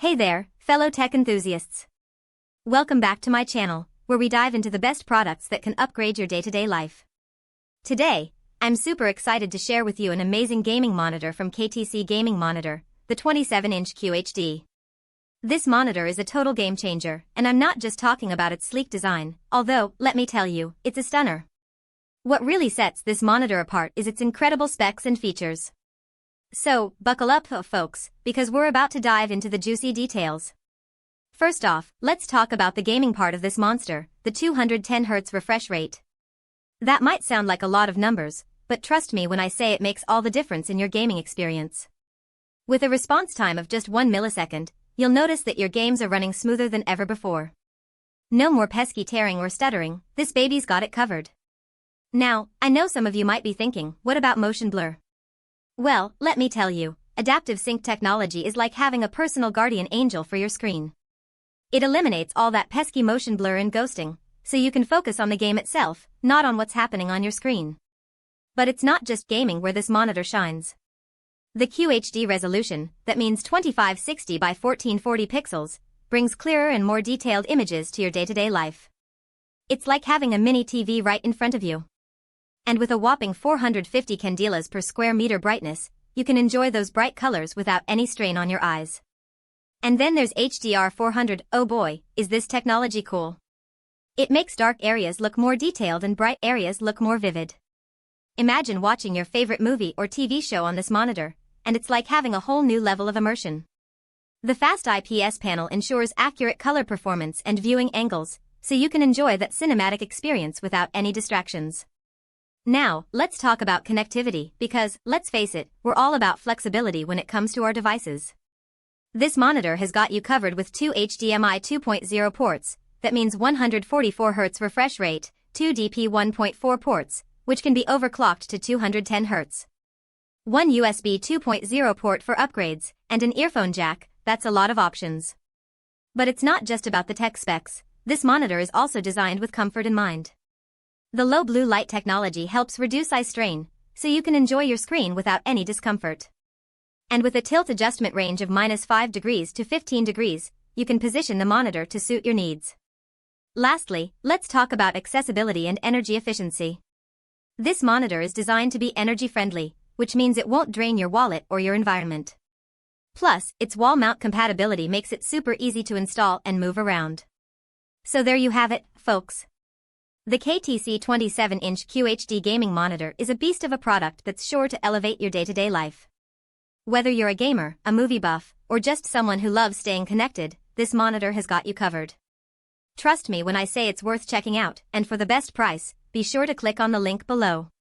Hey there, fellow tech enthusiasts. Welcome back to my channel, where we dive into the best products that can upgrade your day-to-day life. Today, I'm super excited to share with you an amazing gaming monitor from KTC Gaming Monitor, the 27-inch QHD. This monitor is a total game changer, and I'm not just talking about its sleek design, although, let me tell you, it's a stunner. What really sets this monitor apart is its incredible specs and features. So, buckle up, folks, because we're about to dive into the juicy details. First off, let's talk about the gaming part of this monster, the 210Hz refresh rate. That might sound like a lot of numbers, but trust me when I say it makes all the difference in your gaming experience. With a response time of just 1 millisecond, you'll notice that your games are running smoother than ever before. No more pesky tearing or stuttering, this baby's got it covered. Now, I know some of you might be thinking, what about motion blur? Well, let me tell you, adaptive sync technology is like having a personal guardian angel for your screen. It eliminates all that pesky motion blur and ghosting, so you can focus on the game itself, not on what's happening on your screen. But it's not just gaming where this monitor shines. The QHD resolution, that means 2560 by 1440 pixels, brings clearer and more detailed images to your day-to-day life. It's like having a mini TV right in front of you. And with a whopping 450 candelas per square meter brightness, you can enjoy those bright colors without any strain on your eyes. And then there's HDR400, oh boy, is this technology cool. It makes dark areas look more detailed and bright areas look more vivid. Imagine watching your favorite movie or TV show on this monitor, and it's like having a whole new level of immersion. The fast IPS panel ensures accurate color performance and viewing angles, so you can enjoy that cinematic experience without any distractions. Now, let's talk about connectivity because, let's face it, we're all about flexibility when it comes to our devices. This monitor has got you covered with two HDMI 2.0 ports, that means 144Hz refresh rate, two DP 1.4 ports, which can be overclocked to 210Hz. One USB 2.0 port for upgrades, and an earphone jack, that's a lot of options. But it's not just about the tech specs, this monitor is also designed with comfort in mind. The low blue light technology helps reduce eye strain, so you can enjoy your screen without any discomfort. And with a tilt adjustment range of -5 degrees to 15 degrees, you can position the monitor to suit your needs. Lastly, let's talk about accessibility and energy efficiency. This monitor is designed to be energy-friendly, which means it won't drain your wallet or your environment. Plus, its wall mount compatibility makes it super easy to install and move around. So there you have it, folks. The KTC 27-inch QHD Gaming Monitor is a beast of a product that's sure to elevate your day-to-day life. Whether you're a gamer, a movie buff, or just someone who loves staying connected, this monitor has got you covered. Trust me when I say it's worth checking out, and for the best price, be sure to click on the link below.